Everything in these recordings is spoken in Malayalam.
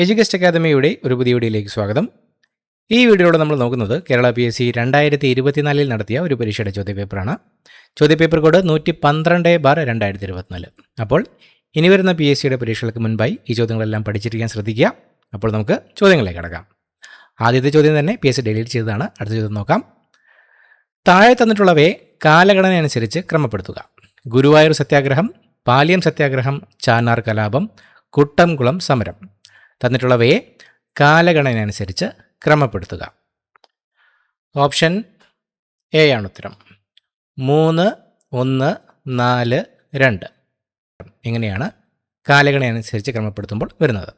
എഡ്യൂകേസ്റ്റ് അക്കാദമിയുടെ ഒരു പുതിയ വീഡിയോയിലേക്ക് സ്വാഗതം. ഈ വീഡിയോയിലൂടെ നമ്മൾ നോക്കുന്നത് കേരള PSC 2024 നടത്തിയ ഒരു പരീക്ഷയുടെ ചോദ്യപേപ്പറാണ്. ചോദ്യപേപ്പർ കോഡ് 112/2024. അപ്പോൾ ഇനി വരുന്ന PSCയുടെ പരീക്ഷകൾക്ക് മുൻപായി ഈ ചോദ്യങ്ങളെല്ലാം പഠിച്ചിരിക്കാൻ ശ്രദ്ധിക്കുക. അപ്പോൾ നമുക്ക് ചോദ്യങ്ങളിലേക്ക് കടക്കാം. ആദ്യത്തെ ചോദ്യം തന്നെ PSC ഡിലീറ്റ് ചെയ്തതാണ്. അടുത്ത ചോദ്യം നോക്കാം. താഴെ തന്നിട്ടുള്ളവയെ കാലഗണന അനുസരിച്ച് ക്രമപ്പെടുത്തുക. ഗുരുവായൂർ സത്യാഗ്രഹം, പാലിയം സത്യാഗ്രഹം, ചാന്നാർ കലാപം, കുട്ടംകുളം സമരം. തന്നിട്ടുള്ളവയെ കാലഗണന അനുസരിച്ച് ക്രമപ്പെടുത്തുക. ഓപ്ഷൻ എ ആണ് ഉത്തരം. 3, 1, 4, 2 ഇങ്ങനെയാണ് കാലഗണന അനുസരിച്ച് ക്രമപ്പെടുത്തുമ്പോൾ വരുന്നത്.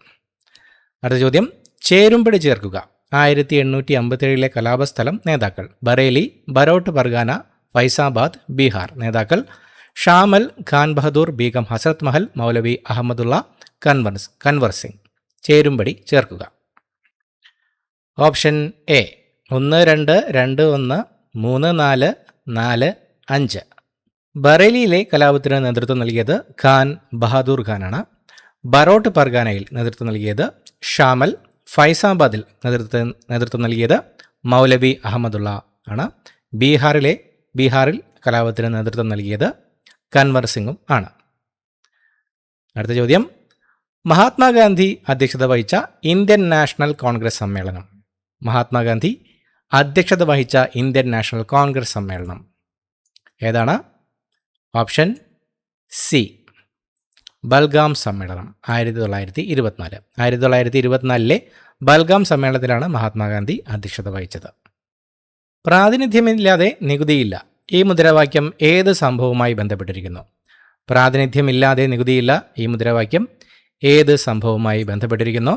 അടുത്ത ചോദ്യം. ചേരുംപടി ചേർക്കുക. 1857 കലാപസ്ഥലം നേതാക്കൾ: ബറേലി, ബറോട്ട് പർഗാന, ഫൈസാബാദ്, ബീഹാർ. നേതാക്കൾ: ഷാമൽ, ഖാൻ ബഹദൂർ, ബീഗം ഹസരത് മഹൽ, മൗലവി അഹമ്മദുള്ള, കൻവർ സിംഗ്. ചേരുംപടി ചേർക്കുക. Option A 1, 2, 2, 1, 3, 4, 4, 5. ബറേലിയിലെ കലാപത്തിന് നേതൃത്വം നൽകിയത് ഖാൻ ബഹാദൂർ ഖാനാണ്. ബറോട്ട് പർഗാനയിൽ നേതൃത്വം നൽകിയത് ഷാമൽ. ഫൈസാബാദിൽ നേതൃത്വം നൽകിയത് മൗലവി അഹമ്മദുള്ള ആണ്. ബീഹാറിൽ കലാപത്തിന് നേതൃത്വം നൽകിയത് കൻവർ സിംഗും ആണ്. അടുത്ത ചോദ്യം. മഹാത്മാഗാന്ധി അധ്യക്ഷത വഹിച്ച ഇന്ത്യൻ നാഷണൽ കോൺഗ്രസ് സമ്മേളനം. മഹാത്മാഗാന്ധി അധ്യക്ഷത വഹിച്ച ഇന്ത്യൻ നാഷണൽ കോൺഗ്രസ് സമ്മേളനം ഏതാണ്? ഓപ്ഷൻ സി ബൽഗാം സമ്മേളനം. 1924. 1924 ബൽഗാം സമ്മേളനത്തിലാണ് മഹാത്മാഗാന്ധി അധ്യക്ഷത വഹിച്ചത്. പ്രാതിനിധ്യമില്ലാതെ നികുതിയില്ല. ഈ മുദ്രാവാക്യം ഏത് സംഭവവുമായി ബന്ധപ്പെട്ടിരിക്കുന്നു? പ്രാതിനിധ്യമില്ലാതെ നികുതിയില്ല. ഈ മുദ്രാവാക്യം ഏത് സംഭവവുമായി ബന്ധപ്പെട്ടിരിക്കുന്നു?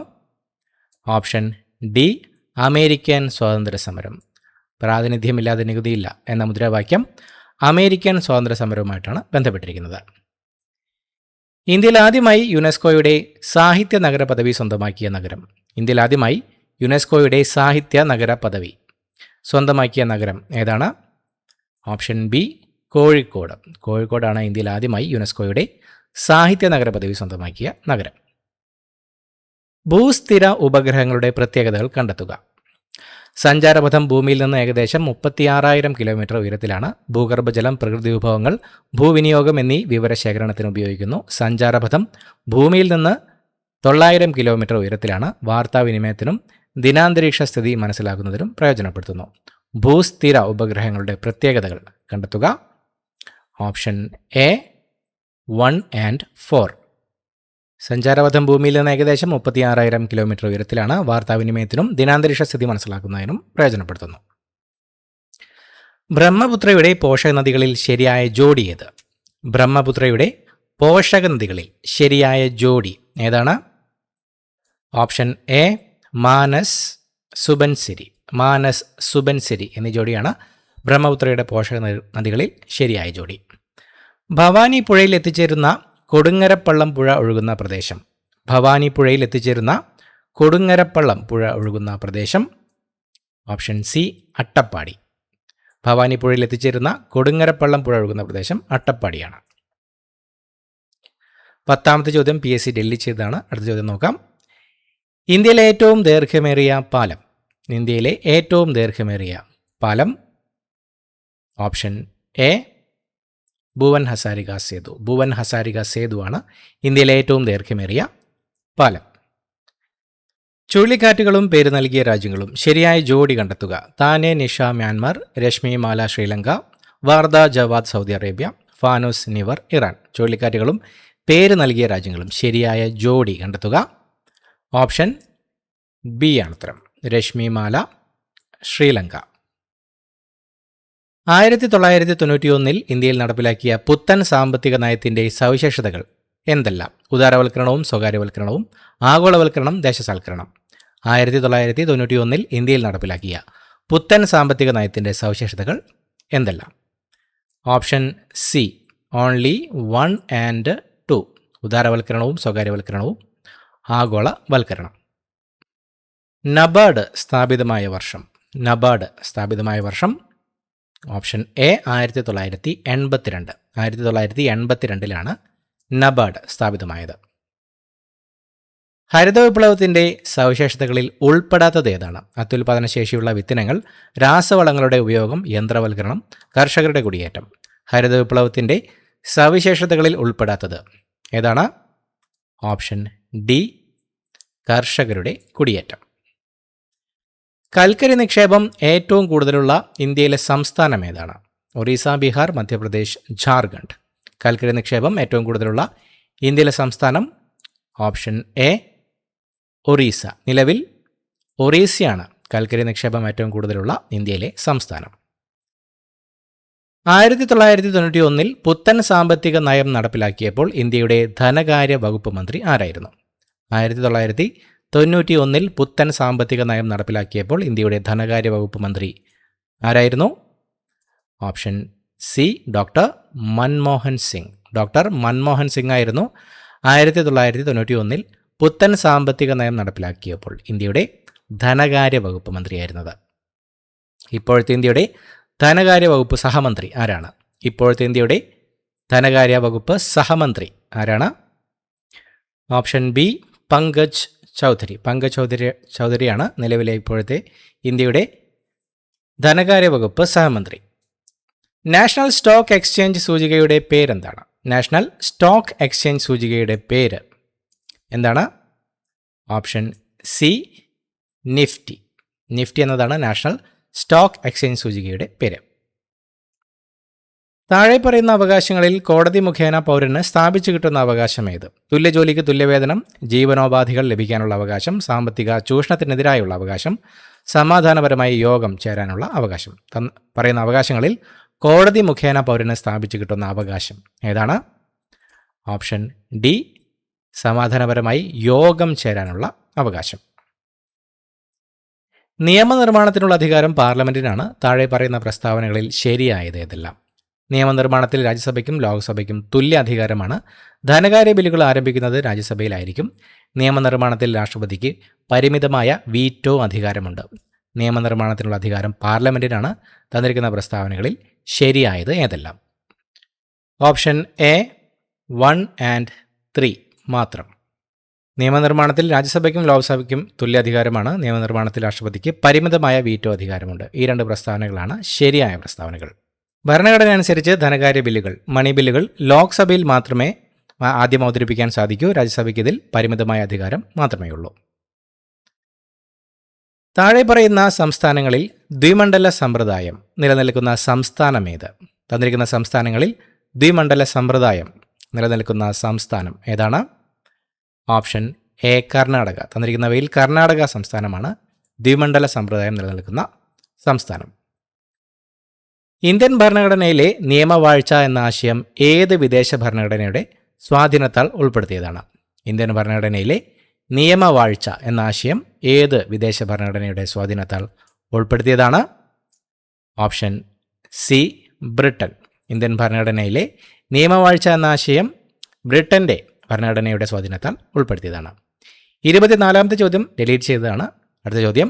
ഓപ്ഷൻ ഡി അമേരിക്കൻ സ്വാതന്ത്ര്യ സമരം. പ്രാതിനിധ്യമില്ലാതെ നികുതിയില്ല എന്ന മുദ്രാവാക്യം അമേരിക്കൻ സ്വാതന്ത്ര്യ സമരവുമായിട്ടാണ് ബന്ധപ്പെട്ടിരിക്കുന്നത്. ഇന്ത്യയിൽ ആദ്യമായി യുനെസ്കോയുടെ സാഹിത്യ നഗര പദവി സ്വന്തമാക്കിയ നഗരം. ഇന്ത്യയിൽ ആദ്യമായി യുനെസ്കോയുടെ സാഹിത്യ നഗര പദവി സ്വന്തമാക്കിയ നഗരം ഏതാണ്? Option B Kozhikode. കോഴിക്കോടാണ് ഇന്ത്യയിൽ ആദ്യമായി യുനെസ്കോയുടെ സാഹിത്യ നഗര പദവി സ്വന്തമാക്കിയ നഗരം. ഭൂസ്ഥിര ഉപഗ്രഹങ്ങളുടെ പ്രത്യേകതകൾ കണ്ടെത്തുക. സഞ്ചാരപഥം ഭൂമിയിൽ നിന്ന് ഏകദേശം 36,000 കിലോമീറ്റർ ഉയരത്തിലാണ്. ഭൂഗർഭജലം, പ്രകൃതി വിഭവങ്ങൾ, ഭൂവിനിയോഗം എന്നീ വിവരശേഖരണത്തിന് ഉപയോഗിക്കുന്നു. സഞ്ചാരപഥം ഭൂമിയിൽ നിന്ന് 900 കിലോമീറ്റർ ഉയരത്തിലാണ്. വാർത്താവിനിമയത്തിനും ദിനാന്തരീക്ഷ സ്ഥിതി മനസ്സിലാക്കുന്നതിനും പ്രയോജനപ്പെടുത്തുന്നു. ഭൂസ്ഥിര ഉപഗ്രഹങ്ങളുടെ പ്രത്യേകതകൾ കണ്ടെത്തുക. Option A 1 and 4. സഞ്ചാരപഥം ഭൂമിയിൽ നിന്ന് ഏകദേശം 36,000 കിലോമീറ്റർ ഉയരത്തിലാണ്. വാർത്താവിനിമയത്തിനും ദിനാന്തരീക്ഷ സ്ഥിതി മനസ്സിലാക്കുന്നതിനും പ്രയോജനപ്പെടുത്തുന്നു. ബ്രഹ്മപുത്രയുടെ പോഷക നദികളിൽ ശരിയായ ജോഡി ഏത്? ബ്രഹ്മപുത്രയുടെ പോഷക നദികളിൽ ശരിയായ ജോഡി ഏതാണ്? ഓപ്ഷൻ എ മാനസ് സുബൻസിരി എന്നീ ജോഡിയാണ് ബ്രഹ്മപുത്രയുടെ പോഷക നദികളിൽ ശരിയായ ജോഡി. ഭവാനി പുഴയിൽ എത്തിച്ചേരുന്ന കൊടുങ്ങരപ്പള്ളം പുഴ ഒഴുകുന്ന പ്രദേശം. ഭവാനി പുഴയിൽ എത്തിച്ചേരുന്ന കൊടുങ്ങരപ്പള്ളം പുഴ ഒഴുകുന്ന പ്രദേശം. Option C Attappadi. ഭവാനി പുഴയിൽ എത്തിച്ചേരുന്ന കൊടുങ്ങരപ്പള്ളം പുഴ ഒഴുകുന്ന പ്രദേശം അട്ടപ്പാടിയാണ്. 10ാമത്തെ ചോദ്യം PSC ഡൽഹി ചെയ്തതാണ്. അടുത്ത ചോദ്യം നോക്കാം. ഇന്ത്യയിലെ ഏറ്റവും ദൈർഘ്യമേറിയ പാലം. ഇന്ത്യയിലെ ഏറ്റവും ദൈർഘ്യമേറിയ പാലം. ഓപ്ഷൻ എ ഭുവൻ ഹസാരിക സേതു ആണ് ഇന്ത്യയിലെ ഏറ്റവും ദൈർഘ്യമേറിയ പാലം. ചുഴലിക്കാറ്റുകളും പേര് നൽകിയ രാജ്യങ്ങളും ശരിയായ ജോഡി കണ്ടെത്തുക. Thane Nisha Myanmar, Rashmi Mala Sri Lanka, Vardah Jawad Saudi Arabia, Fanoos Nivar Iran. ചുഴലിക്കാറ്റുകളും പേര് നൽകിയ രാജ്യങ്ങളും ശരിയായ ജോഡി കണ്ടെത്തുക. ഓപ്ഷൻ ബി ആണ് ഉത്തരം. രശ്മി മാല ശ്രീലങ്ക. 1991 ഇന്ത്യയിൽ നടപ്പിലാക്കിയ പുത്തൻ സാമ്പത്തിക നയത്തിൻ്റെ സവിശേഷതകൾ എന്തെല്ലാം? ഉദാരവൽക്കരണവും സ്വകാര്യവൽക്കരണവും, ആഗോളവൽക്കരണം, ദേശസാൽക്കരണം. 1991 ഇന്ത്യയിൽ നടപ്പിലാക്കിയ പുത്തൻ സാമ്പത്തിക നയത്തിൻ്റെ സവിശേഷതകൾ എന്തെല്ലാം? Option C only 1 and 2. ഉദാരവൽക്കരണവും സ്വകാര്യവൽക്കരണവും ആഗോളവൽക്കരണം. നബാർഡ് സ്ഥാപിതമായ വർഷം. Option A 1982. 1982 നബാർഡ് സ്ഥാപിതമായത്. ഹരിത വിപ്ലവത്തിൻ്റെ സവിശേഷതകളിൽ ഉൾപ്പെടാത്തത് ഏതാണ്? അത്യുൽപാദന ശേഷിയുള്ള വിത്തിനങ്ങൾ, രാസവളങ്ങളുടെ ഉപയോഗം, യന്ത്രവൽക്കരണം, കർഷകരുടെ കുടിയേറ്റം. ഹരിത വിപ്ലവത്തിൻ്റെ സവിശേഷതകളിൽ ഉൾപ്പെടാത്തത് ഏതാണ്? ഓപ്ഷൻ ഡി, കർഷകരുടെ കുടിയേറ്റം. കൽക്കരി നിക്ഷേപം ഏറ്റവും കൂടുതലുള്ള ഇന്ത്യയിലെ സംസ്ഥാനം ഏതാണ്? ഒറീസ, ബീഹാർ, മധ്യപ്രദേശ്, ജാർഖണ്ഡ്. കൽക്കരി നിക്ഷേപം ഏറ്റവും കൂടുതലുള്ള ഇന്ത്യയിലെ സംസ്ഥാനം ഓപ്ഷൻ എ, ഒറീസ. നിലവിൽ ഒറീസയാണ് കൽക്കരി നിക്ഷേപം ഏറ്റവും കൂടുതലുള്ള ഇന്ത്യയിലെ സംസ്ഥാനം. 1991 പുത്തൻ സാമ്പത്തിക നയം നടപ്പിലാക്കിയപ്പോൾ ഇന്ത്യയുടെ ധനകാര്യ വകുപ്പ് മന്ത്രി ആരായിരുന്നു? 1991 പുത്തൻ സാമ്പത്തിക നയം നടപ്പിലാക്കിയപ്പോൾ ഇന്ത്യയുടെ ധനകാര്യ വകുപ്പ് മന്ത്രി ആരായിരുന്നു? Option C, doctor Manmohan Singh. Doctor Manmohan Singh ആയിരുന്നു 1991 പുത്തൻ സാമ്പത്തിക നയം നടപ്പിലാക്കിയപ്പോൾ ഇന്ത്യയുടെ ധനകാര്യ വകുപ്പ് മന്ത്രിയായിരുന്നത്. ഇപ്പോഴത്തെ ഇന്ത്യയുടെ ധനകാര്യ വകുപ്പ് സഹമന്ത്രി ആരാണ്? ഇപ്പോഴത്തെ ഇന്ത്യയുടെ ധനകാര്യ വകുപ്പ് സഹമന്ത്രി ആരാണ്? Option B, Pankaj Chaudhary. പങ്കജ് ചൗധരിയാണ് നിലവിലെ ഇപ്പോഴത്തെ ഇന്ത്യയുടെ ധനകാര്യ വകുപ്പ് സഹമന്ത്രി. നാഷണൽ സ്റ്റോക്ക് എക്സ്ചേഞ്ച് സൂചികയുടെ പേരെന്താണ്? നാഷണൽ സ്റ്റോക്ക് എക്സ്ചേഞ്ച് സൂചികയുടെ പേര് എന്താണ്? Option C, Nifty. നിഫ്റ്റി എന്നതാണ് നാഷണൽ സ്റ്റോക്ക് എക്സ്ചേഞ്ച് സൂചികയുടെ പേര്. താഴെ പറയുന്ന അവകാശങ്ങളിൽ കോടതി മുഖേന പൗരന് സ്ഥാപിച്ചു കിട്ടുന്ന അവകാശം ഏത്? തുല്യ ജോലിക്ക് തുല്യവേതനം, ജീവനോപാധികൾ ലഭിക്കാനുള്ള അവകാശം, സാമ്പത്തിക ചൂഷണത്തിനെതിരായുള്ള അവകാശം, സമാധാനപരമായി യോഗം ചേരാനുള്ള അവകാശം. പറയുന്ന അവകാശങ്ങളിൽ കോടതി മുഖേന പൗരന് സ്ഥാപിച്ചു കിട്ടുന്ന അവകാശം ഏതാണ്? ഓപ്ഷൻ ഡി, സമാധാനപരമായി യോഗം ചേരാനുള്ള അവകാശം. നിയമനിർമ്മാണത്തിനുള്ള അധികാരം പാർലമെന്റിനാണ്. താഴെ പറയുന്ന പ്രസ്താവനകളിൽ ശരിയായത് ഏതെല്ലാം? നിയമനിർമ്മാണത്തിൽ രാജ്യസഭയ്ക്കും ലോക്സഭയ്ക്കും തുല്യ അധികാരമാണ്. ധനകാര്യ ബില്ലുകൾ ആരംഭിക്കുന്നത് രാജ്യസഭയിലായിരിക്കും. നിയമനിർമ്മാണത്തിൽ രാഷ്ട്രപതിക്ക് പരിമിതമായ വീറ്റോ അധികാരമുണ്ട്. നിയമനിർമ്മാണത്തിനുള്ള അധികാരം പാർലമെന്റിനാണ്. തന്നിരിക്കുന്ന പ്രസ്താവനകളിൽ ശരിയായത് ഏതെല്ലാം? ഓപ്ഷൻ എ 1 and 3 മാത്രം. നിയമനിർമ്മാണത്തിൽ രാജ്യസഭയ്ക്കും ലോക്സഭയ്ക്കും തുല്യ അധികാരമാണ്. നിയമനിർമ്മാണത്തിൽ രാഷ്ട്രപതിക്ക് പരിമിതമായ വീറ്റോ അധികാരമുണ്ട്. ഈ രണ്ട് പ്രസ്താവനകളാണ് ശരിയായ പ്രസ്താവനകൾ. ഭരണഘടന അനുസരിച്ച് ധനകാര്യ ബില്ലുകൾ, മണി ബില്ലുകൾ ലോക്സഭയിൽ മാത്രമേ ആദ്യം അവതരിപ്പിക്കാൻ സാധിക്കൂ. രാജ്യസഭയ്ക്ക് ഇതിൽ പരിമിതമായ അധികാരം മാത്രമേ ഉള്ളൂ. താഴെ പറയുന്ന സംസ്ഥാനങ്ങളിൽ ദ്വിമണ്ഡല സമ്പ്രദായം നിലനിൽക്കുന്ന സംസ്ഥാനം ഏത്? തന്നിരിക്കുന്ന സംസ്ഥാനങ്ങളിൽ ദ്വിമണ്ഡല സമ്പ്രദായം നിലനിൽക്കുന്ന സംസ്ഥാനം ഏതാണ്? Option A, Karnataka. തന്നിരിക്കുന്നവയിൽ കർണാടക സംസ്ഥാനമാണ് ദ്വിമണ്ഡല സമ്പ്രദായം നിലനിൽക്കുന്ന സംസ്ഥാനം. ഇന്ത്യൻ ഭരണഘടനയിലെ നിയമവാഴ്ച എന്ന ആശയം ഏത് വിദേശ ഭരണഘടനയുടെ സ്വാധീനത്താൽ ഉൾപ്പെടുത്തിയതാണ്? ഇന്ത്യൻ ഭരണഘടനയിലെ നിയമവാഴ്ച എന്ന ആശയം ഏത് വിദേശ ഭരണഘടനയുടെ സ്വാധീനത്താൽ ഉൾപ്പെടുത്തിയതാണ്? Option C, Britain. ഇന്ത്യൻ ഭരണഘടനയിലെ നിയമവാഴ്ച എന്ന ആശയം ബ്രിട്ടൻ്റെ ഭരണഘടനയുടെ സ്വാധീനത്താൽ ഉൾപ്പെടുത്തിയതാണ്. 24ാമത്തെ ചോദ്യം ഡിലീറ്റ് ചെയ്തതാണ്. അടുത്ത ചോദ്യം,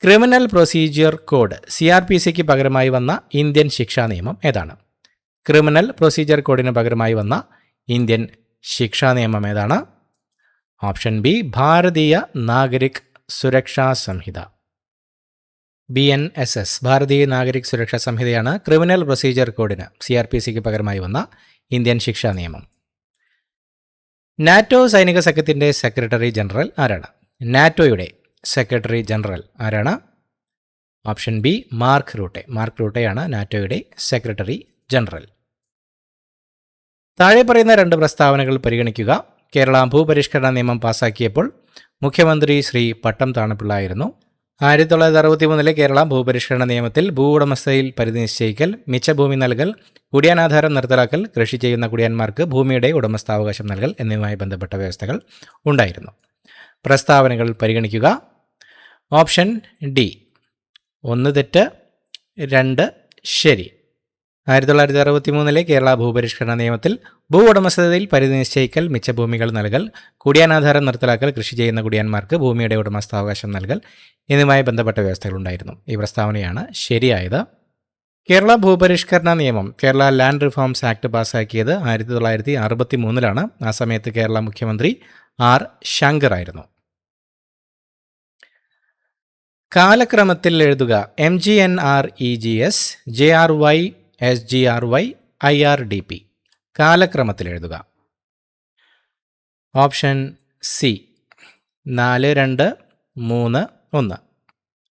ക്രിമിനൽ പ്രൊസീജിയർ കോഡ് CRPCക്ക് പകരമായി വന്ന ഇന്ത്യൻ ശിക്ഷാ നിയമം ഏതാണ്? ക്രിമിനൽ പ്രൊസീജിയർ കോഡിന് പകരമായി വന്ന ഇന്ത്യൻ ശിക്ഷാ നിയമം ഏതാണ്? ഓപ്ഷൻ ബി, ഭാരതീയ നാഗരിക് സുരക്ഷാ സംഹിത. BNSS, ഭാരതീയ നാഗരിക് സുരക്ഷാ സംഹിതയാണ് ക്രിമിനൽ പ്രൊസീജിയർ കോഡിന് CRPCക്ക് പകരമായി വന്ന ഇന്ത്യൻ ശിക്ഷാ നിയമം. നാറ്റോ സൈനിക സഖ്യത്തിൻ്റെ സെക്രട്ടറി ജനറൽ ആരാണ്? നാറ്റോയുടെ സെക്രട്ടറി ജനറൽ ആരാണ്? Option B, Mark Rutte. Mark റൂട്ടെയാണ് നാറ്റോയുടെ സെക്രട്ടറി ജനറൽ. താഴെ പറയുന്ന രണ്ട് പ്രസ്താവനകൾ പരിഗണിക്കുക. കേരള ഭൂപരിഷ്കരണ നിയമം പാസാക്കിയപ്പോൾ മുഖ്യമന്ത്രി ശ്രീ പട്ടം താണപിള്ള ആയിരുന്നു. 1963 കേരള ഭൂപരിഷ്കരണ നിയമത്തിൽ ഭൂ ഉടമസ്ഥയിൽ പരിധി നിശ്ചയിക്കൽ, മിച്ചഭൂമി നൽകൽ, കുടിയാനാധാരം നിർത്തലാക്കൽ, കൃഷി ചെയ്യുന്ന കുടിയാന്മാർക്ക് ഭൂമിയുടെ ഉടമസ്ഥാവകാശം നൽകൽ എന്നിവയുമായി ബന്ധപ്പെട്ട വ്യവസ്ഥകൾ ഉണ്ടായിരുന്നു. പ്രസ്താവനകൾ പരിഗണിക്കുക. ഓപ്ഷൻ ഡി, 1 തെറ്റ്, 2 ശരി. 1963 കേരള ഭൂപരിഷ്കരണ നിയമത്തിൽ ഭൂ ഉടമസ്ഥതയിൽ പരിധി നിശ്ചയിക്കൽ, മിച്ചഭൂമികൾ നൽകൽ, കുടിയാനാധാരം നിർത്തലാക്കൽ, കൃഷി ചെയ്യുന്ന കുടിയാന്മാർക്ക് ഭൂമിയുടെ ഉടമസ്ഥാവകാശം നൽകൽ എന്നിവയുമായി ബന്ധപ്പെട്ട വ്യവസ്ഥകളുണ്ടായിരുന്നു. ഈ പ്രസ്താവനയാണ് ശരിയായത്. കേരള ഭൂപരിഷ്കരണ നിയമം, കേരള ലാൻഡ് റിഫോംസ് ആക്ട് പാസ്സാക്കിയത് 1963 ആ സമയത്ത് കേരള മുഖ്യമന്ത്രി ആർ ശങ്കർ ആയിരുന്നു. കാലക്രമത്തിൽ എഴുതുക. MGNREGS, JRY, SGRY, IRDP. കാലക്രമത്തിൽ എഴുതുക. Option C 4, 2, 3, 1.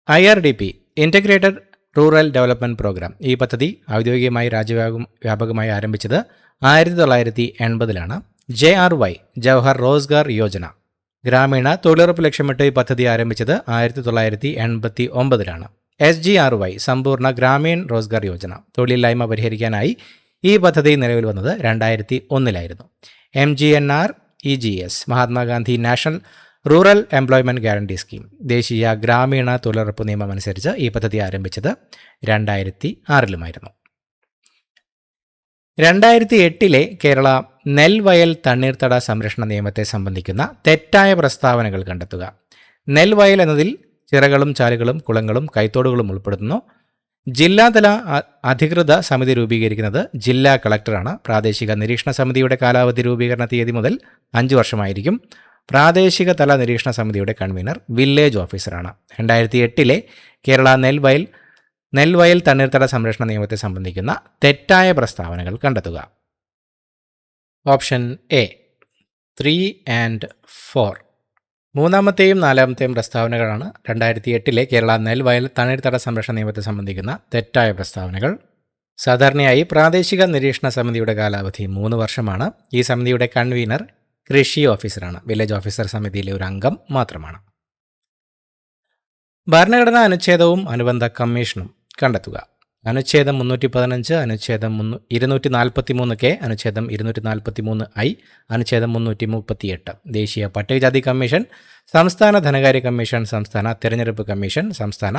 IRDP, integrated rural development programme. ഈ പദ്ധതി ഔദ്യോഗികമായി രാജ്യവ്യാപകമായി ആരംഭിച്ചത് 1980. JRY, ജവഹർ റോസ്ഗാർ യോജന, ഗ്രാമീണ തൊഴിലുറപ്പ് ലക്ഷ്യമിട്ട് ഈ പദ്ധതി ആരംഭിച്ചത് 1989. SGRY, സമ്പൂർണ്ണ ഗ്രാമീൺ റോസ്ഗാർ യോജന, തൊഴിലില്ലായ്മ പരിഹരിക്കാനായി ഈ പദ്ധതി നിലവിൽ വന്നത് 2001. MGNREGS, Mahatma Gandhi national rural employment guarantee scheme, ദേശീയ ഗ്രാമീണ തൊഴിലുറപ്പ് നിയമം അനുസരിച്ച് ഈ പദ്ധതി ആരംഭിച്ചത് 2006. 2008 കേരള നെൽവയൽ തണ്ണീർത്തട സംരക്ഷണ നിയമത്തെ സംബന്ധിക്കുന്ന തെറ്റായ പ്രസ്താവനകൾ കണ്ടെത്തുക. നെൽവയൽ എന്നതിൽ ചിറകളും ചാലുകളും കുളങ്ങളും കൈത്തോടുകളും ഉൾപ്പെടുന്നു. ജില്ലാതല അധികൃത സമിതി രൂപീകരിക്കുന്നത് ജില്ലാ കളക്ടറാണ്. പ്രാദേശിക നിരീക്ഷണ സമിതിയുടെ കാലാവധി രൂപീകരണ തീയതി മുതൽ 5 വർഷമായിരിക്കും. പ്രാദേശിക തല നിരീക്ഷണ സമിതിയുടെ കൺവീനർ വില്ലേജ് ഓഫീസറാണ്. 2008 കേരള നെൽവയൽ തണ്ണീർത്തട സംരക്ഷണ നിയമത്തെ സംബന്ധിക്കുന്ന തെറ്റായ പ്രസ്താവനകൾ കണ്ടെത്തുക. Option A 3 and 4. മൂന്നാമത്തെയും നാലാമത്തെയും പ്രസ്താവനകളാണ് 2008 കേരള നെൽവയൽ തണ്ണീർത്തട സംരക്ഷണ നിയമത്തെ സംബന്ധിക്കുന്ന തെറ്റായ പ്രസ്താവനകൾ. സാധാരണയായി പ്രാദേശിക നിരീക്ഷണ സമിതിയുടെ കാലാവധി 3 വർഷമാണ്. ഈ സമിതിയുടെ കൺവീനർ കൃഷി ഓഫീസറാണ്. വില്ലേജ് ഓഫീസർ സമിതിയിലെ ഒരു അംഗം മാത്രമാണ്. ഭരണഘടനാ അനുച്ഛേദവും അനുബന്ധ കമ്മീഷനും കണ്ടെത്തുക. അനുച്ഛേദം 315, അനുച്ഛേദം 243K, അനുച്ഛേദം 243I, അനുച്ഛേദം 338. ദേശീയ പട്ടികജാതി കമ്മീഷൻ, സംസ്ഥാന ധനകാര്യ കമ്മീഷൻ, സംസ്ഥാന തെരഞ്ഞെടുപ്പ് കമ്മീഷൻ, സംസ്ഥാന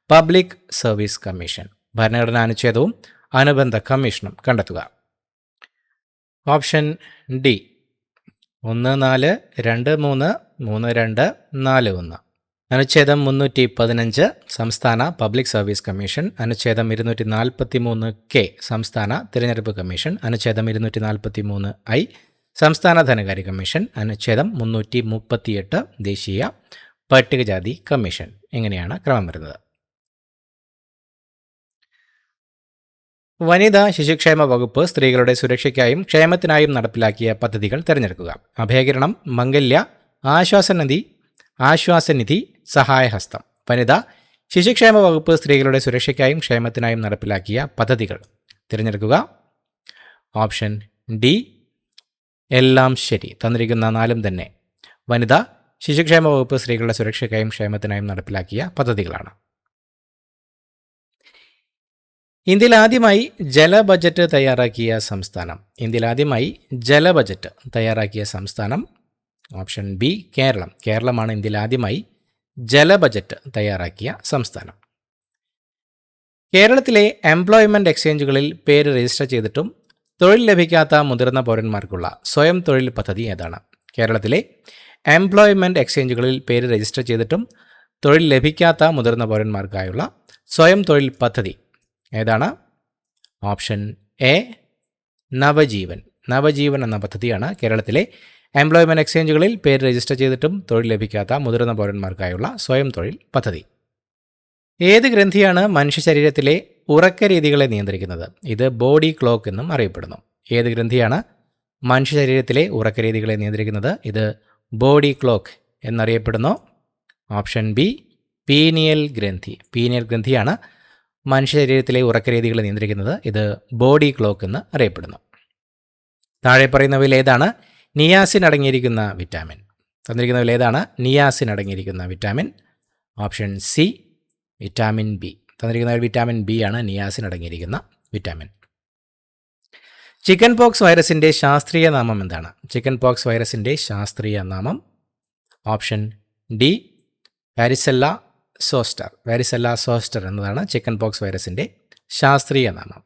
പബ്ലിക് സർവീസ് കമ്മീഷൻ. ഭരണഘടനാ അനുച്ഛേദവും അനുബന്ധ കമ്മീഷനും കണ്ടെത്തുക. Option D 1, 4, 2, 3, 3, 2, 4, 1. അനുച്ഛേദം 315 സംസ്ഥാന പബ്ലിക് സർവീസ് കമ്മീഷൻ, അനുച്ഛേദം 243K സംസ്ഥാന തിരഞ്ഞെടുപ്പ് കമ്മീഷൻ, അനുച്ഛേദം 243I സംസ്ഥാന ധനകാര്യ കമ്മീഷൻ, അനുച്ഛേദം 338 ദേശീയ പട്ടികജാതി കമ്മീഷൻ. ഇങ്ങനെയാണ് ക്രമം വരുന്നത്. വനിതാ ശിശുക്ഷേമ വകുപ്പ് സ്ത്രീകളുടെ സുരക്ഷയ്ക്കായും ക്ഷേമത്തിനായും നടപ്പിലാക്കിയ പദ്ധതികൾ തിരഞ്ഞെടുക്കുക. അഭയകിരണം, മംഗല്യ, ആശ്വാസനിധി, സഹായഹസ്തം. വനിതാ ശിശുക്ഷേമ വകുപ്പ് സ്ത്രീകളുടെ സുരക്ഷയ്ക്കായും ക്ഷേമത്തിനായും നടപ്പിലാക്കിയ പദ്ധതികൾ തിരഞ്ഞെടുക്കുക. ഓപ്ഷൻ ഡി എല്ലാം ശരി. തന്നിരിക്കുന്ന 4 തന്നെ വനിതാ ശിശുക്ഷേമ വകുപ്പ് സ്ത്രീകളുടെ സുരക്ഷയ്ക്കായും ക്ഷേമത്തിനായും നടപ്പിലാക്കിയ പദ്ധതികളാണ്. ഇന്ത്യയിൽ ആദ്യമായി ജല ബജറ്റ് തയ്യാറാക്കിയ സംസ്ഥാനം. Option B Kerala. കേരളമാണ് ഇന്ത്യയിൽ ആദ്യമായി ജല ബജറ്റ് തയ്യാറാക്കിയ സംസ്ഥാനം. കേരളത്തിലെ എംപ്ലോയ്മെൻറ്റ് എക്സ്ചേഞ്ചുകളിൽ പേര് രജിസ്റ്റർ ചെയ്തിട്ടും തൊഴിൽ ലഭിക്കാത്ത മുതിർന്ന പൗരന്മാർക്കുള്ള സ്വയം തൊഴിൽ പദ്ധതി ഏതാണ്? കേരളത്തിലെ എംപ്ലോയ്മെൻറ്റ് എക്സ്ചേഞ്ചുകളിൽ പേര് രജിസ്റ്റർ ചെയ്തിട്ടും തൊഴിൽ ലഭിക്കാത്ത മുതിർന്ന പൗരന്മാർക്കായുള്ള സ്വയം തൊഴിൽ പദ്ധതി ഏതാണ്? Option A Navajeevan. നവജീവൻ എന്ന പദ്ധതിയാണ് കേരളത്തിലെ എംപ്ലോയ്മെൻറ്റ് എക്സ്ചേഞ്ചുകളിൽ പേര് രജിസ്റ്റർ ചെയ്തിട്ടും തൊഴിൽ ലഭിക്കാത്ത മുതിർന്ന പൗരന്മാർക്കായുള്ള സ്വയം തൊഴിൽ പദ്ധതി. ഏത് ഗ്രന്ഥിയാണ് മനുഷ്യ ശരീരത്തിലെ ഉറക്ക രീതികളെ നിയന്ത്രിക്കുന്നത്? ഇത് ബോഡി ക്ലോക്ക് എന്നും അറിയപ്പെടുന്നു. ഏത് ഗ്രന്ഥിയാണ് മനുഷ്യ ശരീരത്തിലെ ഉറക്ക രീതികളെ നിയന്ത്രിക്കുന്നത്? ഇത് ബോഡി ക്ലോക്ക് എന്നറിയപ്പെടുന്നു. ഓപ്ഷൻ ബി പീനിയൽ ഗ്രന്ഥി. പീനിയൽ ഗ്രന്ഥിയാണ് മനുഷ്യ ശരീരത്തിലെ ഉറക്ക രീതികളെ നിയന്ത്രിക്കുന്നത്. ഇത് ബോഡി ക്ലോക്ക് എന്ന് അറിയപ്പെടുന്നു. താഴെ പറയുന്നവയിൽ ഏതാണ് നിയാസിൻ അടങ്ങിയിരിക്കുന്ന വിറ്റാമിൻ? തന്നിരിക്കുന്നതിൽ ഏതാണ് നിയാസിൻ അടങ്ങിയിരിക്കുന്ന vitamin? Option C vitamin B. തന്നിരിക്കുന്ന വിറ്റാമിൻ ബി ആണ് നിയാസിൻ അടങ്ങിയിരിക്കുന്ന വിറ്റാമിൻ. ചിക്കൻ പോക്സ് വൈറസിൻ്റെ ശാസ്ത്രീയ നാമം എന്താണ്? ചിക്കൻ പോക്സ് വൈറസിൻ്റെ ശാസ്ത്രീയ നാമം option D varicella zoster. Varicella zoster എന്നതാണ് ചിക്കൻ പോക്സ് വൈറസിൻ്റെ ശാസ്ത്രീയ നാമം.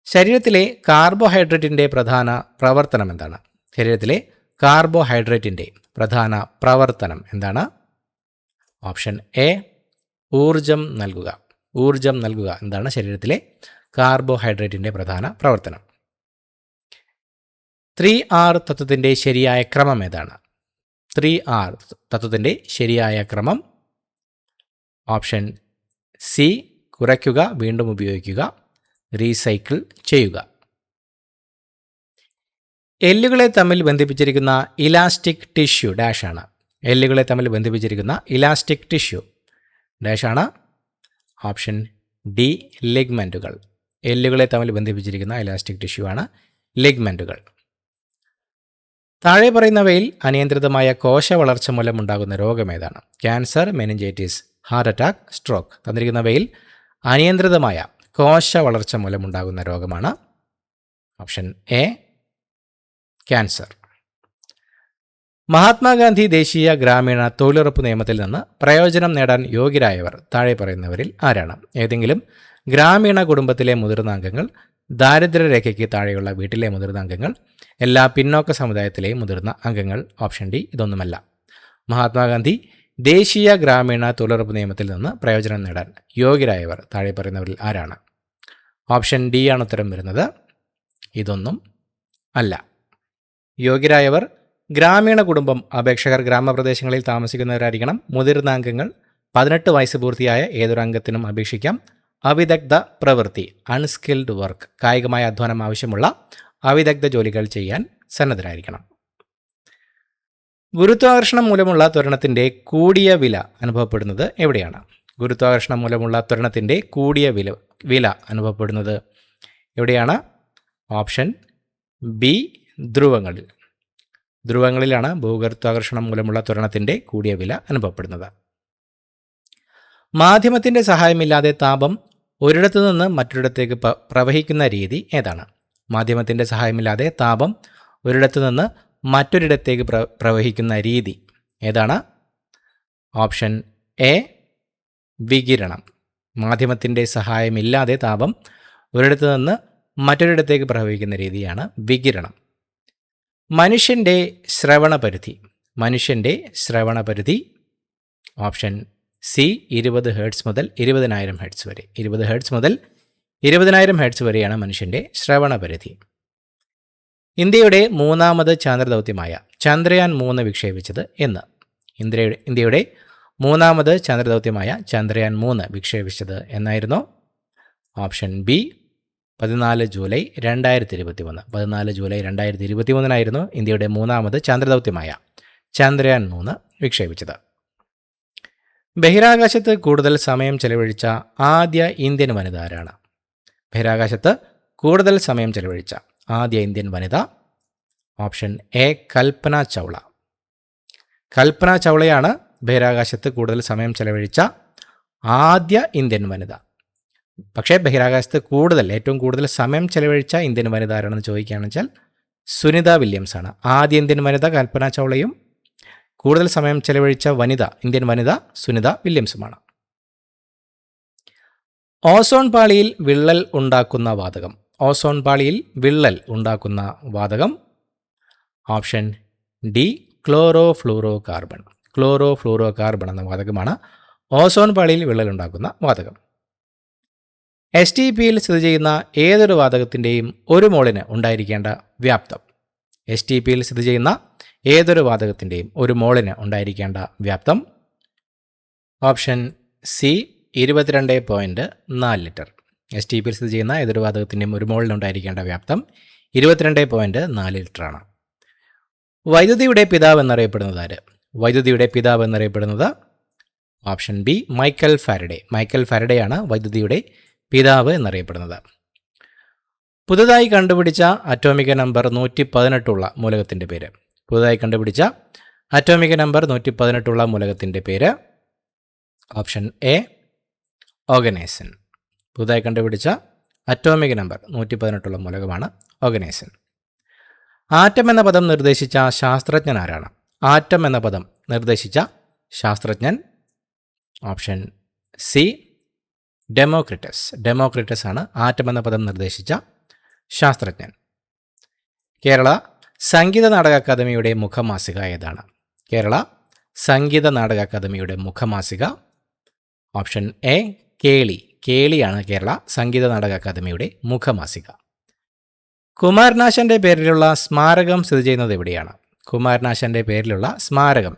ശരീരത്തിലെ കാർബോഹൈഡ്രേറ്റിൻ്റെ പ്രധാന പ്രവർത്തനം എന്താണ്? ശരീരത്തിലെ കാർബോഹൈഡ്രേറ്റിൻ്റെ പ്രധാന പ്രവർത്തനം എന്താണ്? ഓപ്ഷൻ എ ഊർജം നൽകുക. ഊർജം നൽകുക എന്നതാണ് ശരീരത്തിലെ കാർബോഹൈഡ്രേറ്റിൻ്റെ പ്രധാന പ്രവർത്തനം. 3R തത്വത്തിൻ്റെ ശരിയായ ക്രമം ഏതാണ്? 3R തത്വത്തിൻ്റെ ശരിയായ ക്രമം ഓപ്ഷൻ സി കുറയ്ക്കുക, വീണ്ടും ഉപയോഗിക്കുക, റീസൈക്കിൾ ചെയ്യുക. എല്ലുകളെ തമ്മിൽ ബന്ധിപ്പിച്ചിരിക്കുന്ന ഇലാസ്റ്റിക് ടിഷ്യൂ ഡാഷാണ്. എല്ലുകളെ തമ്മിൽ ബന്ധിപ്പിച്ചിരിക്കുന്ന ഇലാസ്റ്റിക് ടിഷ്യൂ ഡാഷാണ്. ഓപ്ഷൻ ഡി ലിഗ്മെൻറ്റുകൾ. എല്ലുകളെ തമ്മിൽ ബന്ധിപ്പിച്ചിരിക്കുന്ന ഇലാസ്റ്റിക് ടിഷ്യൂ ആണ് ലിഗ്മെൻറ്റുകൾ. താഴെ പറയുന്നവയിൽ അനിയന്ത്രിതമായ കോശ വളർച്ച മൂലമുണ്ടാകുന്ന രോഗമേതാണ്? Cancer, meningitis, heart attack, stroke. തന്നിരിക്കുന്നവയിൽ അനിയന്ത്രിതമായ കോശ വളർച്ച മൂലമുണ്ടാകുന്ന രോഗമാണ് ഓപ്ഷൻ എ ക്യാൻസർ. മഹാത്മാഗാന്ധി ദേശീയ ഗ്രാമീണ തൊഴിലുറപ്പ് നിയമത്തിൽ നിന്ന് പ്രയോജനം നേടാൻ യോഗ്യരായവർ താഴെ പറയുന്നവരിൽ ആരാണ്? ഏതെങ്കിലും ഗ്രാമീണ കുടുംബത്തിലെ മുതിർന്ന അംഗങ്ങൾ, ദാരിദ്ര്യരേഖയ്ക്ക് താഴെയുള്ള വീട്ടിലെ മുതിർന്ന അംഗങ്ങൾ, എല്ലാ പിന്നോക്ക സമുദായത്തിലെയും മുതിർന്ന അംഗങ്ങൾ. ഓപ്ഷൻ ഡി ഇതൊന്നുമല്ല. മഹാത്മാഗാന്ധി ദേശീയ ഗ്രാമീണ തൊഴിലുറപ്പ് നിയമത്തിൽ നിന്ന് പ്രയോജനം നേടാൻ യോഗ്യരായവർ താഴെ പറയുന്നവരിൽ ആരാണ്? ഓപ്ഷൻ ഡി ആണ് ഉത്തരം വരുന്നത്. ഇതൊന്നും അല്ല. യോഗ്യരായവർ ഗ്രാമീണ കുടുംബം അപേക്ഷകർ ഗ്രാമപ്രദേശങ്ങളിൽ താമസിക്കുന്നവരായിരിക്കണം. മുതിർന്ന അംഗങ്ങൾ 18 വയസ്സ് പൂർത്തിയായ ഏതൊരു അംഗത്തിനും അപേക്ഷിക്കാം. അവിദഗ്ധ പ്രവൃത്തി അൺസ്കിൽഡ് വർക്ക്, കായികമായ അധ്വാനം ആവശ്യമുള്ള അവിദഗ്ധ ജോലികൾ ചെയ്യാൻ സന്നദ്ധരായിരിക്കണം. ഗുരുത്വാകർഷണം മൂലമുള്ള ത്വരണത്തിൻ്റെ കൂടിയ വില അനുഭവപ്പെടുന്നത് എവിടെയാണ്? ഗുരുത്വാകർഷണം മൂലമുള്ള ത്വരണത്തിൻ്റെ കൂടിയ വില അനുഭവപ്പെടുന്നത് എവിടെയാണ്? Option B ധ്രുവങ്ങളിൽ. ധ്രുവങ്ങളിലാണ് ഭൂഗുരുത്വാകർഷണം മൂലമുള്ള ത്വരണത്തിൻ്റെ കൂടിയ വില അനുഭവപ്പെടുന്നത്. മാധ്യമത്തിൻ്റെ സഹായമില്ലാതെ താപം ഒരിടത്തു നിന്ന് മറ്റൊരിടത്തേക്ക് പ്രവഹിക്കുന്ന രീതി ഏതാണ്? മാധ്യമത്തിൻ്റെ സഹായമില്ലാതെ താപം ഒരിടത്തു നിന്ന് മറ്റൊരിടത്തേക്ക് പ്രവഹിക്കുന്ന രീതി ഏതാണ്? ഓപ്ഷൻ എ വികിരണം. മാധ്യമത്തിൻ്റെ സഹായമില്ലാതെ താപം ഒരിടത്തു നിന്ന് മറ്റൊരിടത്തേക്ക് പ്രവഹിക്കുന്ന രീതിയാണ് വികിരണം. മനുഷ്യൻ്റെ ശ്രവണപരിധി ഓപ്ഷൻ സി 20 ഹെർട്സ് മുതൽ 20,000 ഹെർട്സ് വരെ. 20 ഹെർട്സ് മുതൽ 20,000 ഹെർട്സ് വരെയാണ് മനുഷ്യൻ്റെ ശ്രവണപരിധി. ഇന്ത്യയുടെ മൂന്നാമത് ചാന്ദ്രദൗത്യമായ ചന്ദ്രയാൻ 3 വിക്ഷേപിച്ചത് എന്ന്? ഇന്ത്യയുടെ മൂന്നാമത് ചാന്ദ്രദൗത്യമായ ചന്ദ്രയാൻ 3 വിക്ഷേപിച്ചത് എന്നായിരുന്നു? Option B 14 July 2021. 14 ജൂലൈ 2021 ഇന്ത്യയുടെ മൂന്നാമത് ചാന്ദ്രദൗത്യമായ ചന്ദ്രയാൻ 3 വിക്ഷേപിച്ചത്. ബഹിരാകാശത്ത് കൂടുതൽ സമയം ചെലവഴിച്ച ആദ്യ ഇന്ത്യൻ വനിത ആരാണ്? ബഹിരാകാശത്ത് കൂടുതൽ സമയം ചെലവഴിച്ച ആദ്യ Indian Vanitha option A Kalpana Chawla. കൽപ്പന ചൗളയാണ് ബഹിരാകാശത്ത് കൂടുതൽ സമയം ചെലവഴിച്ച ആദ്യ ഇന്ത്യൻ വനിത. പക്ഷേ ബഹിരാകാശത്ത് ഏറ്റവും കൂടുതൽ സമയം ചെലവഴിച്ച ഇന്ത്യൻ വനിത ആരാണെന്ന് ചോദിക്കുകയാണെന്ന് വെച്ചാൽ സുനിത വില്യംസ് ആണ്. ആദ്യ ഇന്ത്യൻ വനിത കൽപ്പന ചൗളയും കൂടുതൽ സമയം ചെലവഴിച്ച ഇന്ത്യൻ വനിത സുനിത വില്യംസുമാണ്. ഓസോൺ പാളിയിൽ വിള്ളൽ ഉണ്ടാക്കുന്ന വാതകം. ഓസോൺ പാളിയിൽ വിള്ളൽ ഉണ്ടാക്കുന്ന വാതകം option D chlorofluoro carbon. Chlorofluoro carbon എന്ന വാതകമാണ് ഓസോൺ പാളിയിൽ വിള്ളൽ ഉണ്ടാക്കുന്ന വാതകം. STPയിൽ സ്ഥിതി ചെയ്യുന്ന ഏതൊരു വാതകത്തിൻ്റെയും ഒരു മോളിന് ഉണ്ടായിരിക്കേണ്ട വ്യാപ്തം? STPയിൽ സ്ഥിതി ചെയ്യുന്ന ഏതൊരു വാതകത്തിൻ്റെയും ഒരു മോളിന് ഉണ്ടായിരിക്കേണ്ട വ്യാപ്തം ഓപ്ഷൻ സി 22.4 ലിറ്റർ. STPയിൽ സ്ഥിതി ചെയ്യുന്ന ഏതൊരു വാതകത്തിൻ്റെയും ഒരു മോളിന് ഉണ്ടായിരിക്കേണ്ട വ്യാപ്തം 22.4 ലിറ്ററാണ്. വൈദ്യുതിയുടെ പിതാവ് എന്നറിയപ്പെടുന്നത് ആര്? വൈദ്യുതിയുടെ പിതാവ് എന്നറിയപ്പെടുന്നത് option B Michael Faraday. Michael ഫാരഡേയാണ് വൈദ്യുതിയുടെ പിതാവ് എന്നറിയപ്പെടുന്നത്. പുതുതായി കണ്ടുപിടിച്ച അറ്റോമിക നമ്പർ 118 ഉള്ള മൂലകത്തിൻ്റെ പേര്. പുതുതായി കണ്ടുപിടിച്ച അറ്റോമിക നമ്പർ 118 ഉള്ള മൂലകത്തിൻ്റെ പേര് ഓപ്ഷൻ എ ഓഗനേസൻ. പുതുതായി കണ്ടുപിടിച്ച അറ്റോമിക നമ്പർ 118 ഉള്ള മൂലകമാണ് ഓഗനേസൻ. ആറ്റം എന്ന പദം നിർദ്ദേശിച്ച ശാസ്ത്രജ്ഞൻ ആരാണ്? ആറ്റം എന്ന പദം നിർദ്ദേശിച്ച ശാസ്ത്രജ്ഞൻ ഓപ്ഷൻ സി ഡെമോക്രിറ്റസ്. ഡെമോക്രിറ്റസ് ആണ് ആറ്റം എന്ന പദം നിർദ്ദേശിച്ച ശാസ്ത്രജ്ഞൻ. കേരള സംഗീത നാടക അക്കാദമിയുടെ മുഖമാസിക ഏതാണ്? കേരള സംഗീത നാടക അക്കാദമിയുടെ മുഖമാസിക ഓപ്ഷൻ എ കേളി. കേളിയാണ് കേരള സംഗീത നാടക അക്കാദമിയുടെ മുഖമാസിക. കുമാരനാശാന്റെ പേരിലുള്ള സ്മാരകം സ്ഥിതി ചെയ്യുന്നത് എവിടെയാണ്? കുമാരനാശാന്റെ പേരിലുള്ള സ്മാരകം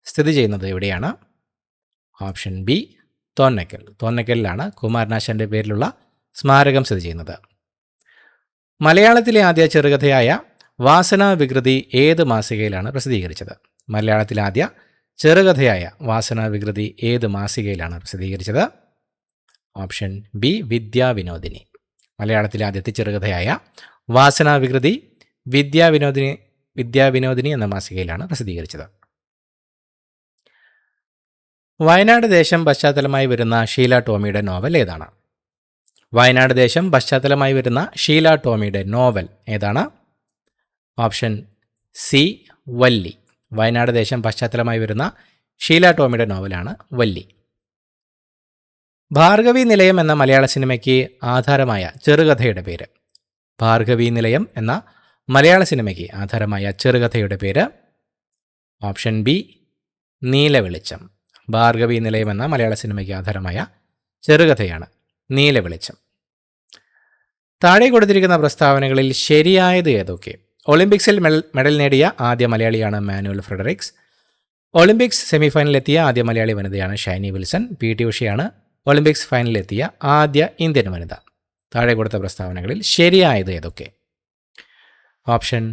സ്ഥിതി ചെയ്യുന്നത് എവിടെയാണ്? Option B Thonnakkal. തോന്നയ്ക്കലിലാണ് കുമാരനാശാന്റെ പേരിലുള്ള സ്മാരകം സ്ഥിതി ചെയ്യുന്നത്. മലയാളത്തിലെ ആദ്യ ചെറുകഥയായ വാസനാവികൃതി ഏത് മാസികയിലാണ് പ്രസിദ്ധീകരിച്ചത്? മലയാളത്തിലെ ആദ്യ ചെറുകഥയായ വാസനാവികൃതി ഏത് മാസികയിലാണ് പ്രസിദ്ധീകരിച്ചത്? Option B Vidyavinodini. മലയാളത്തിലെ ആദ്യത്തെ ചെറുകഥയായ വാസനാവികൃതി വിദ്യാവിനോദിനി എന്ന മാസികയിലാണ് പ്രസിദ്ധീകരിച്ചത്. വയനാട് ദേശം പശ്ചാത്തലമായി വരുന്ന ഷീല ടോമിയുടെ നോവൽ ഏതാണ്? വയനാട് ദേശം പശ്ചാത്തലമായി വരുന്ന ഷീല ടോമിയുടെ നോവൽ ഏതാണ്? Option C Valli. വയനാട് ദേശം പശ്ചാത്തലമായി വരുന്ന ഷീല ടോമിയുടെ നോവലാണ് വല്ലി. ഭാർഗവി നിലയം എന്ന മലയാള സിനിമയ്ക്ക് ആധാരമായ ചെറുകഥയുടെ പേര്? ഭാർഗവി നിലയം എന്ന മലയാള സിനിമയ്ക്ക് ആധാരമായ ചെറുകഥയുടെ പേര്? Option B Neelavelicham. ഭാർഗവി നിലയം എന്ന മലയാള സിനിമയ്ക്ക് ആധാരമായ ചെറുകഥയാണ് നീലവെളിച്ചം. താഴെ കൊടുത്തിരിക്കുന്ന പ്രസ്താവനകളിൽ ശരിയായത് ഏതൊക്കെ? ഒളിമ്പിക്സിൽ മെഡൽ നേടിയ ആദ്യ മലയാളിയാണ് മാനുവൽ ഫ്രെഡറിക്സ്. ഒളിമ്പിക്സ് സെമിഫൈനലിലെത്തിയ ആദ്യ മലയാളി വനിതയാണ് ഷൈനി വിൽസൺ. പി.ടി. ഉഷയാണ് ഒളിമ്പിക്സ് ഫൈനലിലെത്തിയ ആദ്യ ഇന്ത്യൻ വനിത. താഴെ കൊടുത്ത പ്രസ്താവനകളിൽ ശരിയായത് ഏതൊക്കെ? ഓപ്ഷൻ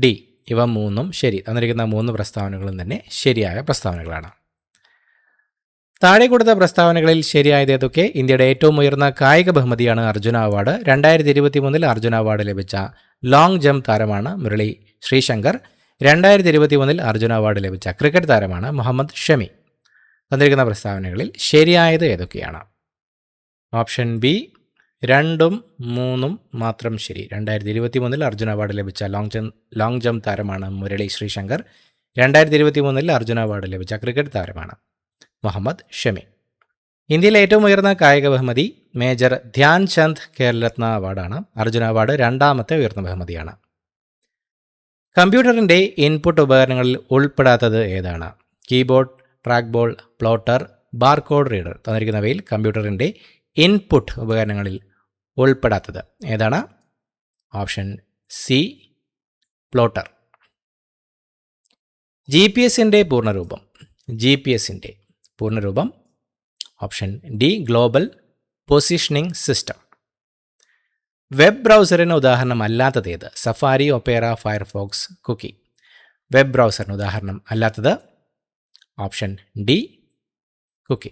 ഡി ഇവ മൂന്നും ശരി. തന്നിരിക്കുന്ന 3 പ്രസ്താവനകളും തന്നെ ശരിയായ പ്രസ്താവനകളാണ്. താഴെ കൊടുത്ത പ്രസ്താവനകളിൽ ശരിയായത് ഏതൊക്കെ? ഇന്ത്യയുടെ ഏറ്റവും ഉയർന്ന കായിക ബഹുമതിയാണ് അർജുന അവാർഡ്. 2023 അർജുന അവാർഡ് ലഭിച്ച ലോങ് ജംപ് താരമാണ് മുരളി ശ്രീശങ്കർ. 2023 അർജുന അവാർഡ് ലഭിച്ച ക്രിക്കറ്റ് താരമാണ് മുഹമ്മദ് ഷമി. തന്നിരിക്കുന്ന പ്രസ്താവനകളിൽ ശരിയായത് ഏതൊക്കെയാണ്? ഓപ്ഷൻ ബി 2ഉം 3ഉം മാത്രം ശരി. 2023 അർജുന അവാർഡ് ലഭിച്ച ലോങ് ജംപ് താരമാണ് മുരളി ശ്രീശങ്കർ. 2023 അർജുന അവാർഡ് ലഭിച്ച ക്രിക്കറ്റ് താരമാണ് മുഹമ്മദ് ഷമി. ഇന്ത്യയിലെ ഏറ്റവും ഉയർന്ന കായിക ബഹുമതി മേജർ ധ്യാൻ ചന്ദ് ഖേൽരത്ന അവാർഡാണ്. അർജുന അവാർഡ് 2ാമത്തെ ഉയർന്ന ബഹുമതിയാണ്. കമ്പ്യൂട്ടറിൻ്റെ ഇൻപുട്ട് ഉപകരണങ്ങളിൽ ഉൾപ്പെടാത്തത് ഏതാണ്? Keyboard, track ball, plotter, barcode reader. തന്നിരിക്കുന്നവയിൽ കമ്പ്യൂട്ടറിൻ്റെ ഇൻപുട്ട് ഉപകരണങ്ങളിൽ ഉൾപ്പെടാത്തത് ഏതാണ്? Option C plotter. GPS-ൻ്റെ പൂർണ്ണരൂപം? GPS-ൻ്റെ പൂർണ്ണരൂപം option D global positioning system. Web ബ്രൗസറിന് ഉദാഹരണം അല്ലാത്തത് ഏത്? Safari, Opera, Firefox, cookie. Web ബ്രൗസറിന് ഉദാഹരണം അല്ലാത്തത് ഓപ്ഷൻ ഡി കുക്കി.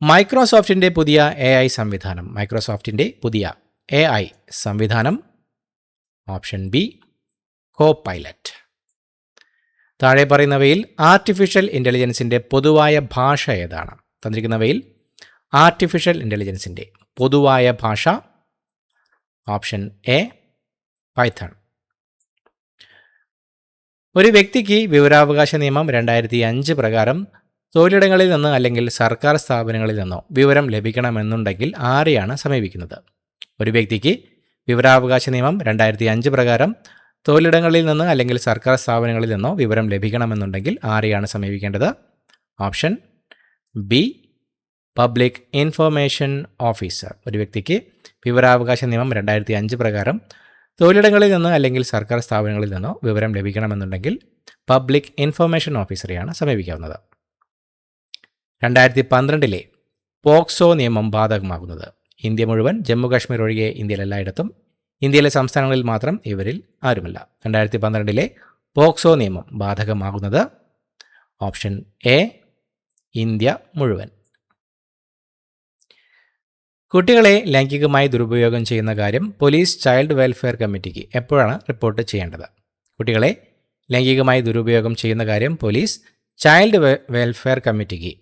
മൈക്രോസോഫ്റ്റിൻ്റെ പുതിയ AI സംവിധാനം? മൈക്രോസോഫ്റ്റിൻ്റെ പുതിയ AI സംവിധാനം ഓപ്ഷൻ ബി കോപൈലറ്റ്. താഴെ പറയുന്നവയിൽ ആർട്ടിഫിഷ്യൽ ഇൻ്റലിജൻസിൻ്റെ പൊതുവായ ഭാഷ ഏതാണ്? തന്നിരിക്കുന്നവയിൽ ആർട്ടിഫിഷ്യൽ ഇൻ്റലിജൻസിൻ്റെ പൊതുവായ ഭാഷ ഓപ്ഷൻ എ പൈത്തൺ. ഒരു വ്യക്തിക്ക് വിവരാവകാശ നിയമം 2005 പ്രകാരം തൊഴിലിടങ്ങളിൽ നിന്ന് അല്ലെങ്കിൽ സർക്കാർ സ്ഥാപനങ്ങളിൽ നിന്നോ വിവരം ലഭിക്കണമെന്നുണ്ടെങ്കിൽ ആരെയാണ് സമീപിക്കുന്നത്? ഒരു വ്യക്തിക്ക് വിവരാവകാശ നിയമം 2005 പ്രകാരം തൊഴിലിടങ്ങളിൽ നിന്ന് അല്ലെങ്കിൽ സർക്കാർ സ്ഥാപനങ്ങളിൽ നിന്നോ വിവരം ലഭിക്കണമെന്നുണ്ടെങ്കിൽ ആരെയാണ് സമീപിക്കേണ്ടത്? Option B public information officer. ഒരു വ്യക്തിക്ക് വിവരാവകാശ നിയമം 2005 പ്രകാരം തൊഴിലിടങ്ങളിൽ നിന്ന് അല്ലെങ്കിൽ സർക്കാർ സ്ഥാപനങ്ങളിൽ നിന്നോ വിവരം ലഭിക്കണമെന്നുണ്ടെങ്കിൽ പബ്ലിക് ഇൻഫർമേഷൻ ഓഫീസറെയാണ് സമീപിക്കാവുന്നത്. 2012 പോക്സോ നിയമം ബാധകമാകുന്നത് ഇന്ത്യ മുഴുവൻ, ജമ്മു കാശ്മീർ ഒഴികെ ഇന്ത്യയിൽ എല്ലായിടത്തും, ഇന്ത്യയിലെ സംസ്ഥാനങ്ങളിൽ മാത്രം ഇവരിൽ ആരുമല്ല. 2012 പോക്സോ നിയമം ബാധകമാകുന്നത് ഓപ്ഷൻ എ ഇന്ത്യ മുഴുവൻ. കുട്ടികളെ ലൈംഗികമായി ദുരുപയോഗം ചെയ്യുന്ന കാര്യം പോലീസ് ചൈൽഡ് വെൽഫെയർ കമ്മിറ്റിക്ക് എപ്പോഴാണ് റിപ്പോർട്ട് ചെയ്യേണ്ടത്? കുട്ടികളെ ലൈംഗികമായി ദുരുപയോഗം ചെയ്യുന്ന കാര്യം പോലീസ് ചൈൽഡ് വെൽഫെയർ കമ്മിറ്റിക്ക്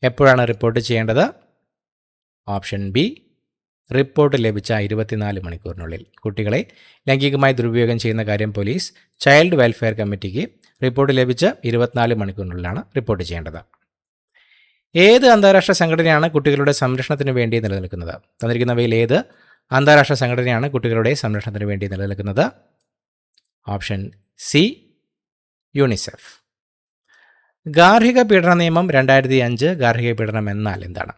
എപ്പോഴാണ് റിപ്പോർട്ട് ചെയ്യേണ്ടത്? ഓപ്ഷൻ ബി റിപ്പോർട്ട് ലഭിച്ച 24 മണിക്കൂറിനുള്ളിൽ. കുട്ടികളെ ലൈംഗികമായി ദുരുപയോഗം ചെയ്യുന്ന കാര്യം പോലീസ് ചൈൽഡ് വെൽഫെയർ കമ്മിറ്റിക്ക് റിപ്പോർട്ട് ലഭിച്ച് 24 മണിക്കൂറിനുള്ളിലാണ് റിപ്പോർട്ട് ചെയ്യേണ്ടത്. ഏത് അന്താരാഷ്ട്ര സംഘടനയാണ് കുട്ടികളുടെ സംരക്ഷണത്തിന് വേണ്ടി നിലനിൽക്കുന്നത്? തന്നിരിക്കുന്നവയിൽ ഏത് അന്താരാഷ്ട്ര സംഘടനയാണ് കുട്ടികളുടെ സംരക്ഷണത്തിന് വേണ്ടി നിലനിൽക്കുന്നത്? Option C UNICEF. ഗാർഹിക പീഡന നിയമം 2005 ഗാർഹിക പീഡനം എന്നാൽ എന്താണ്?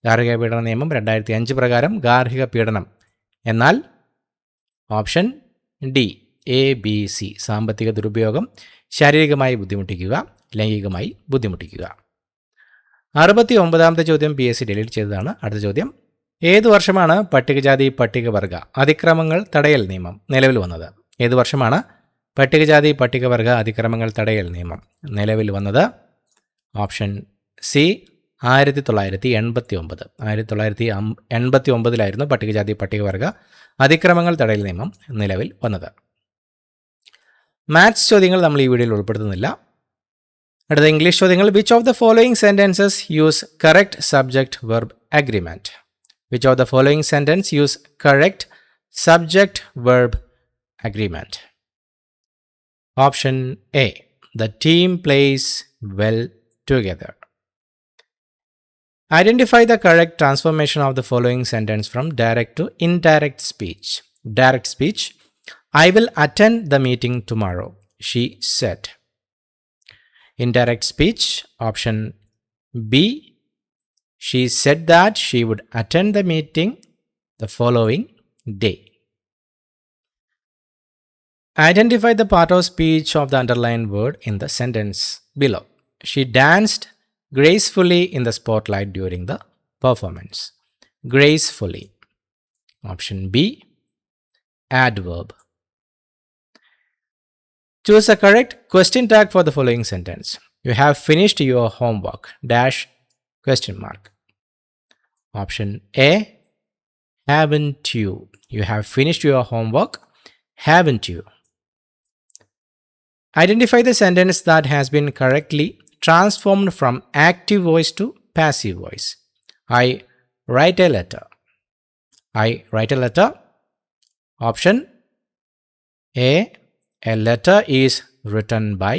ഗാർഹിക പീഡന നിയമം 2005 പ്രകാരം ഗാർഹിക പീഡനം എന്നാൽ ഓപ്ഷൻ ഡി ABC. സാമ്പത്തിക ദുരുപയോഗം, ശാരീരികമായി ബുദ്ധിമുട്ടിക്കുക, ലൈംഗികമായി ബുദ്ധിമുട്ടിക്കുക. 69ാമത്തെ ചോദ്യം PSC ഡിലീറ്റ് ചെയ്തതാണ്. അടുത്ത ചോദ്യം, ഏതു വർഷമാണ് പട്ടികജാതി പട്ടികവർഗ അതിക്രമങ്ങൾ തടയൽ നിയമം നിലവിൽ വന്നത്? ഏതു വർഷമാണ് പട്ടികജാതി പട്ടികവർഗ അതിക്രമങ്ങൾ തടയൽ നിയമം നിലവിൽ വന്നത്? Option C 1989. 1989 പട്ടികജാതി പട്ടികവർഗ അതിക്രമങ്ങൾ തടയൽ നിയമം നിലവിൽ വന്നത്. മാത്സ് ചോദ്യങ്ങൾ നമ്മൾ ഈ വീഡിയോയിൽ ഉൾപ്പെടുത്തുന്നില്ല. അടുത്ത ഇംഗ്ലീഷ് ചോദ്യങ്ങൾ. Which of the following sentences use correct subject verb agreement? Which of the following sentence use correct subject verb agreement? Option A, the team place well together. Identify the correct transformation of the following sentence from direct to indirect speech. Direct speech, I will attend the meeting tomorrow, she said. Indirect speech, option B, she said that she would attend the meeting the following day. Identify the part of speech of the underlined word in the sentence below. She danced gracefully in the spotlight during the performance. Gracefully. Option B, adverb. Choose a correct question tag for the following sentence. You have finished your homework. Dash question mark. Option A, haven't you? You have finished your homework. Haven't you? Identify the sentence that has been correctly transformed from active voice to passive voice. I write a letter. I write a letter. Option A letter is written by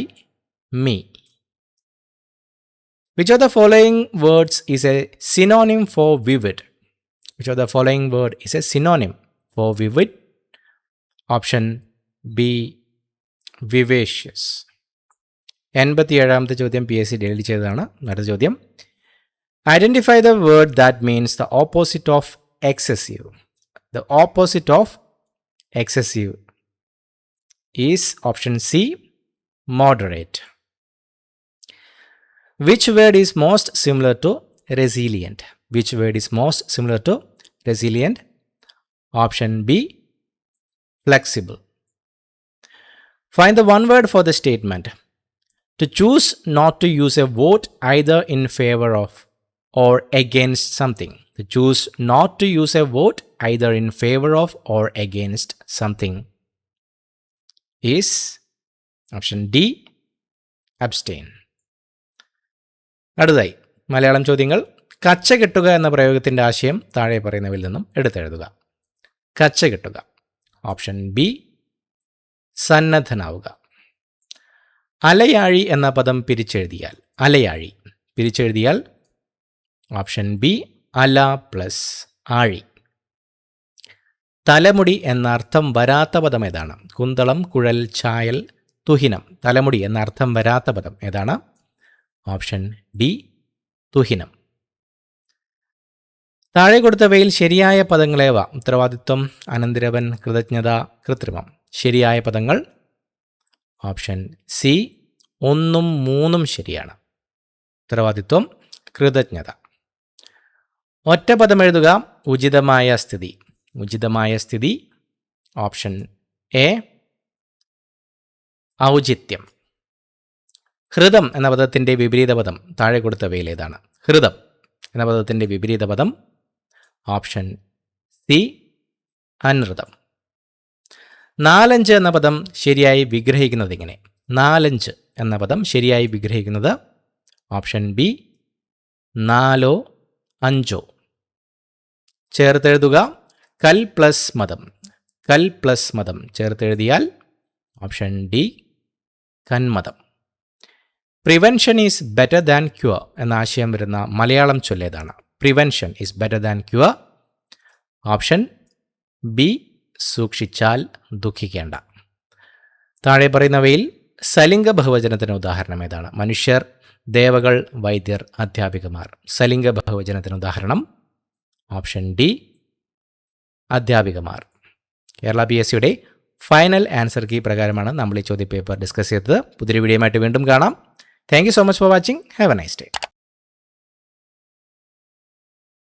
me. Which of the following words is a synonym for vivid? Which of the following word is a synonym for vivid? Option B, vivacious. 87ാമത്തെ ചോദ്യം PSC ഡിലീറ്റ് ചെയ്തതാണ്. അടുത്ത ചോദ്യം, identify the word that means the opposite of excessive. The opposite of excessive is option C, moderate. Which word is most similar to resilient? Which word is most similar to resilient? Option B, flexible. Find the one word for the statement. To choose not to use a vote either in favor of or against something. To choose not to use a vote either in favor of or against something is option D, abstain. അടുത്തതായി മലയാളം ചോദ്യങ്ങൾ. കച്ച കെട്ടുക എന്ന പ്രയോഗത്തിൻ്റെ ആശയം താഴെ പറയുന്നവയിൽ നിന്നും എടുത്തെഴുതുക. കച്ച കെട്ടുക. Option B, സന്നദ്ധനാവുക. അലയാഴി എന്ന പദം പിരിച്ചെഴുതിയാൽ, അലയാഴി പിരിച്ചെഴുതിയാൽ ഓപ്ഷൻ ബി, അല പ്ലസ് ആഴി. തലമുടി എന്ന അർത്ഥം വരാത്ത പദം ഏതാണ്? കുന്തളം, കുഴൽ, ചായൽ, തുഹിനം. തലമുടി എന്ന അർത്ഥം വരാത്ത പദം ഏതാണ്? ഓപ്ഷൻ ഡി, തുഹിനം. താഴെ കൊടുത്തവയിൽ ശരിയായ പദങ്ങളേവ? ഉത്തരവാദിത്വം, അനന്തിരവൻ, കൃതജ്ഞത, കൃത്രിമം. ശരിയായ പദങ്ങൾ ഓപ്ഷൻ സി 1ഉം 3ഉം ശരിയാണ്. ഉത്തരവാദിത്വം, കൃതജ്ഞത. ഒറ്റ പദം എഴുതുക. ഉചിതമായ സ്ഥിതി. ഉചിതമായ സ്ഥിതി ഓപ്ഷൻ എ, ഔചിത്യം. ഹൃദം എന്ന പദത്തിൻ്റെ വിപരീത പദം താഴെ കൊടുത്തവയിൽ ഏതാണ്? ഹൃദം എന്ന പദത്തിൻ്റെ വിപരീത പദം ഓപ്ഷൻ സി, അനൃതം. 4-5 എന്ന പദം ശരിയായി വിഗ്രഹിക്കുന്നത് എങ്ങനെ? 4-5 എന്ന പദം ശരിയായി വിഗ്രഹിക്കുന്നത് ഓപ്ഷൻ ബി, 4ഓ 5ഓ. ചേർത്തെഴുതുക. കൽ പ്ലസ് മതം. കൽ പ്ലസ് മതം ചേർത്തെഴുതിയാൽ ഓപ്ഷൻ ഡി, കന്മതം. Prevention is better than cure എന്ന ആശയം വരുന്ന മലയാളം ചൊല്ലേതാണ്? Prevention is better than cure. Option B, സൂക്ഷിച്ചാൽ ദുഃഖിക്കേണ്ട. താഴെ പറയുന്നവയിൽ സലിംഗ ബഹുവചനത്തിന് ഉദാഹരണം ഏതാണ്? മനുഷ്യർ, ദേവകൾ, വൈദ്യർ, അധ്യാപികമാർ. സലിംഗ ബഹുവചനത്തിന് ഉദാഹരണം ഓപ്ഷൻ ഡി അധ്യാപികമാർ. കേരള PSCയുടെ ഫൈനൽ ആൻസർ കീ പ്രകാരമാണ് നമ്മൾ ഈ ചോദ്യപേപ്പർ ഡിസ്കസ് ചെയ്തത്. പുതിയൊരു വീഡിയോയുമായിട്ട് വീണ്ടും കാണാം. Thank you so much for watching. Have A nice day.